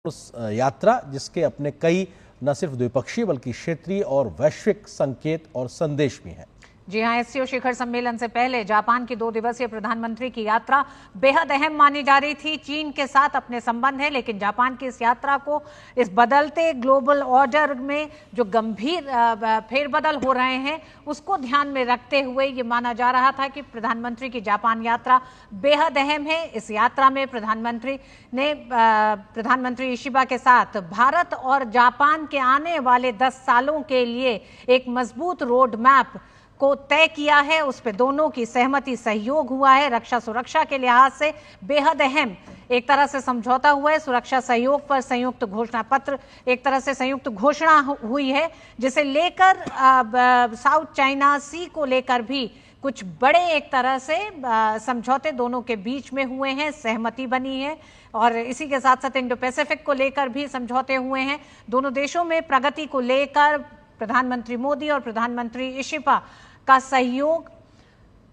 उस यात्रा जिसके अपने कई न सिर्फ द्विपक्षीय बल्कि क्षेत्रीय और वैश्विक संकेत और संदेश भी हैं। जी हां, एससीओ शिखर सम्मेलन से पहले जापान की 2 दिवसीय प्रधानमंत्री की यात्रा बेहद अहम मानी जा रही थी। चीन के साथ अपने संबंध है, लेकिन जापान की इस यात्रा को इस बदलते ग्लोबल ऑर्डर में जो गंभीर फेरबदल हो रहे हैं उसको ध्यान में रखते हुए ये माना जा रहा था कि प्रधानमंत्री की जापान यात्रा बेहद अहम है। इस यात्रा में प्रधानमंत्री ने प्रधानमंत्री इशिबा के साथ भारत और जापान के आने वाले 10 सालों के लिए एक मजबूत रोड मैप को तय किया है। उस पे दोनों की सहमति, सहयोग हुआ है। रक्षा सुरक्षा के लिहाज से बेहद अहम एक तरह से समझौता हुआ है। सुरक्षा सहयोग पर संयुक्त घोषणा पत्र, एक तरह से संयुक्त घोषणा हुई है, जिसे लेकर साउथ चाइना सी को लेकर भी कुछ बड़े एक तरह से समझौते दोनों के बीच में हुए हैं, सहमति बनी है। और इसी के साथ साथ इंडो पैसिफिक को लेकर भी समझौते हुए हैं। दोनों देशों में प्रगति को लेकर प्रधानमंत्री मोदी और प्रधानमंत्री इशिबा का सहयोग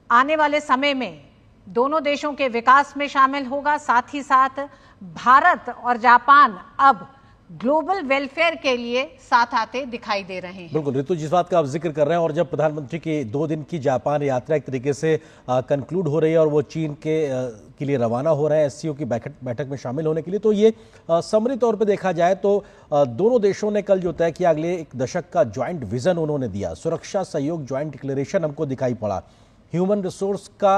आने वाले समय में दोनों देशों के विकास में शामिल होगा। साथ ही साथ भारत और जापान अब ग्लोबल वेलफेयर के लिए साथ आते दिखाई दे रहे हैं। बिल्कुल ऋतु, जिस बात का आप जिक्र कर रहे हैं, और जब प्रधानमंत्री की 2 दिन की जापान यात्रा एक तरीके से कंक्लूड हो रही है और वो चीन के लिए रवाना हो रहे हैं एससीओ की बैठक में शामिल होने के लिए, तो ये समरी तौर पे देखा जाए तो दोनों देशों ने कल जो तय किया अगले 1 दशक का ज्वाइंट विजन उन्होंने दिया। सुरक्षा सहयोग ज्वाइंट डिक्लेरेशन हमको दिखाई पड़ा। ह्यूमन रिसोर्स का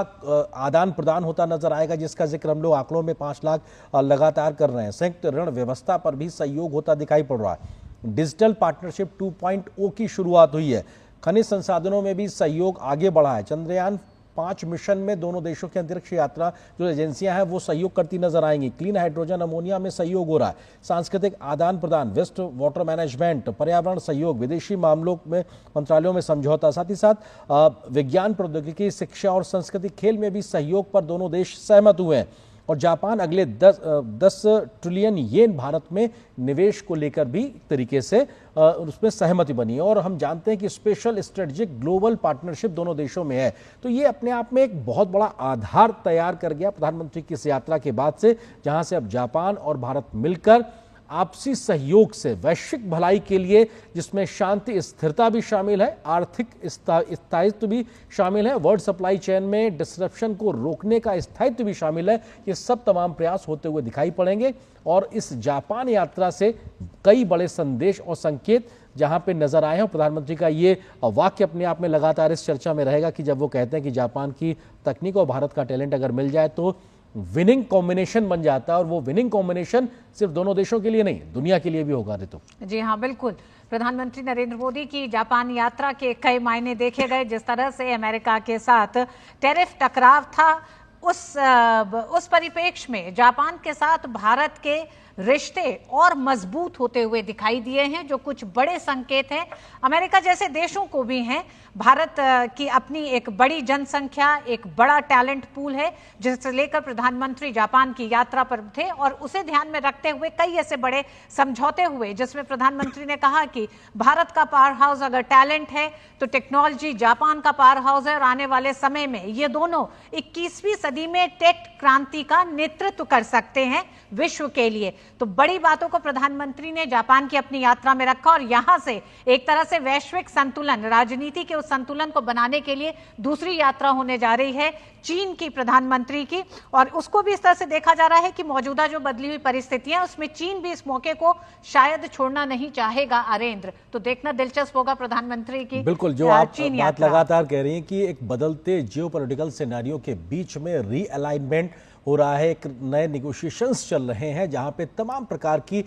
आदान प्रदान होता नजर आएगा, जिसका जिक्र हम लोग आंकड़ों में 5 लाख लगातार कर रहे हैं। संयुक्त ऋण व्यवस्था पर भी सहयोग होता दिखाई पड़ रहा है। डिजिटल पार्टनरशिप 2.0 की शुरुआत हुई है। खनिज संसाधनों में भी सहयोग आगे बढ़ा है। चंद्रयान 5 मिशन में दोनों देशों की अंतरिक्ष यात्रा जो एजेंसियां हैं वो सहयोग करती नजर आएंगी। क्लीन हाइड्रोजन अमोनिया में सहयोग हो रहा है। सांस्कृतिक आदान प्रदान, वेस्ट वाटर मैनेजमेंट, पर्यावरण सहयोग, विदेशी मामलों में मंत्रालयों में समझौता, साथ ही साथ विज्ञान प्रौद्योगिकी, शिक्षा और संस्कृति, खेल में भी सहयोग पर दोनों देश सहमत हुए हैं। और जापान अगले 10 ट्रिलियन येन भारत में निवेश को लेकर भी तरीके से उसमें सहमति बनी है। और हम जानते हैं कि स्पेशल स्ट्रेटेजिक ग्लोबल पार्टनरशिप दोनों देशों में है, तो ये अपने आप में एक बहुत बड़ा आधार तैयार कर गया प्रधानमंत्री की इस यात्रा के बाद से, जहां से अब जापान और भारत मिलकर आपसी सहयोग से वैश्विक भलाई के लिए, जिसमें शांति स्थिरता भी शामिल है, आर्थिक स्थायित्व भी शामिल है, वर्ल्ड सप्लाई चेन में डिसरप्शन को रोकने का स्थायित्व भी शामिल है, ये सब तमाम प्रयास होते हुए दिखाई पड़ेंगे। और इस जापान यात्रा से कई बड़े संदेश और संकेत जहां पे नजर आए हैं। प्रधानमंत्री का ये वाक्य अपने आप में लगातार इस चर्चा में रहेगा कि जब वो कहते हैं कि जापान की तकनीक और भारत का टैलेंट अगर मिल जाए तो विनिंग कॉम्बिनेशन बन जाता है। और वो विनिंग कॉम्बिनेशन सिर्फ दोनों देशों के लिए नहीं, दुनिया के लिए भी होगा। ऋतु जी हाँ, बिल्कुल। प्रधानमंत्री नरेंद्र मोदी की जापान यात्रा के कई मायने देखे गए। जिस तरह से अमेरिका के साथ टैरिफ टकराव था, उस परिप्रेक्ष्य में जापान के साथ भारत के रिश्ते और मजबूत होते हुए दिखाई दिए हैं, जो कुछ बड़े संकेत हैं अमेरिका जैसे देशों को भी हैं। भारत की अपनी एक बड़ी जनसंख्या, एक बड़ा टैलेंट पूल है, जिसे लेकर प्रधानमंत्री जापान की यात्रा पर थे। और उसे ध्यान में रखते हुए कई ऐसे बड़े समझौते हुए, जिसमें प्रधानमंत्री ने कहा कि भारत का पावर हाउस अगर टैलेंट है तो टेक्नोलॉजी जापान का पावर हाउस है। और आने वाले समय में ये दोनों 21वीं सदी में टेक क्रांति का नेतृत्व कर सकते हैं विश्व के लिए। तो बड़ी बातों को प्रधानमंत्री ने जापान की अपनी यात्रा में रखा। और यहां से एक तरह से वैश्विक संतुलन, राजनीति के उस संतुलन को बनाने के लिए दूसरी यात्रा होने जा रही है चीन की प्रधानमंत्री की। और उसको भी इस तरह से देखा जा रहा है कि मौजूदा जो बदली हुई परिस्थितियां, उसमें चीन भी इस मौके को शायद छोड़ना नहीं चाहेगा। अरेंद्र, तो देखना दिलचस्प होगा प्रधानमंत्री की बिल्कुल जो आप बात लगातार कह रही हैं कि एक बदलते जियोपॉलिटिकल सिनेरियो के बीच में रीअलाइनमेंट हो रहा है, एक नए नेगोशिएशंस चल रहे हैं जहां पे तमाम प्रकार की